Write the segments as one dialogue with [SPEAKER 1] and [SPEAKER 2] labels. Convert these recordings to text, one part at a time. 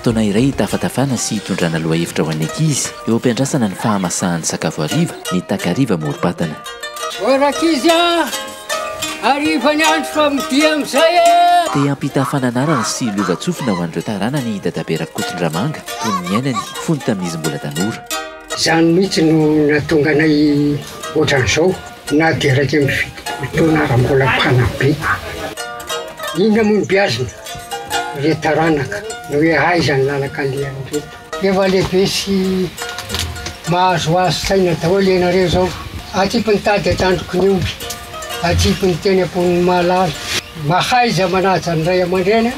[SPEAKER 1] fotoana iray tafatafana sy hitondrana loha hevitra ho an'ny ankizy eo ampiandrasana ny fahamasahany sakafo hariva ny takariva morom-patana.
[SPEAKER 2] Orakizy arivany andro fa midia amin'izay
[SPEAKER 1] te ampita fananarana sy lova-tsofina ho an'ireo tarana ny dadabe Rakotondramanga toy ny ainany fony tamin'izy mbola tanora.
[SPEAKER 2] Izany mihitsy no nahatonga anay ohatran'izao na dia raika mitona raha mbola mpanabe. Inona moa ny biazina retaranaka no hoe aizany lalaka alehany reto. Efa lehibe sy mahazoazo saina daholo ianareo zao. Atsipy ny tady atandroko ny omby, atsipy ny teny ampon'ny malala. Mahaiza manaja ny ray aman-dreny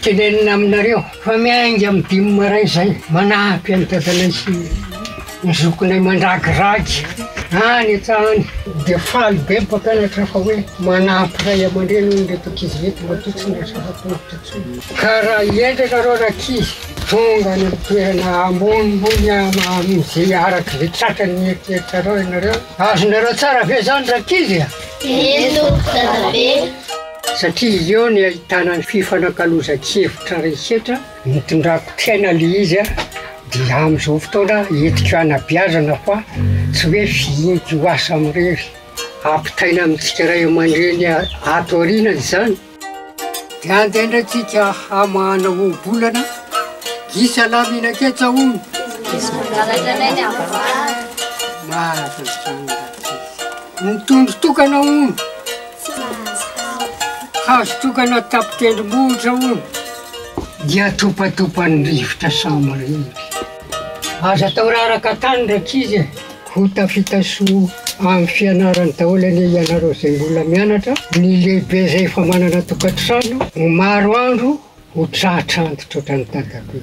[SPEAKER 2] tenenina aminareo fa miainga amin'ny 5 maray zay manampy any dadanay sy ny zokonay mandragiragy any atsahany dia faly be mpampianatra fa hoe manampy ray aman-dreny hoy reto ankizy reto matotsy ny rasatongotra tsony. Ka raha hiendrana reo rakizy tonga ny toerana ambonimbony amin'izay araka izay tratrany eritreretra reo ianareo. Azonareo tsara ve zany rakizy satria eo ny ahitana ny fifanankalozan-kevitra rehetra nitondrako tena le izy dia amin'izao fotoana entika hanabeazana fa tsy hoe fihinky ho asa amin'irery ampitaina amintsika ray aman-dreny ato aorinany izany. Dia andehandratsika hamahana obolana gisa laminaketsa ono nitondro tokana ono hazo tokana tapitendrimotra ono dia topatopany rivotra samarery. Aza atao raraka tany rakizy ho tafitasoa amin'ny fianarany daholo ane ianareo izay mbola mianatra. Ny lehibe izay efa manana tokantrano maro andro ho tratra antitra ohatran'ny dadabe.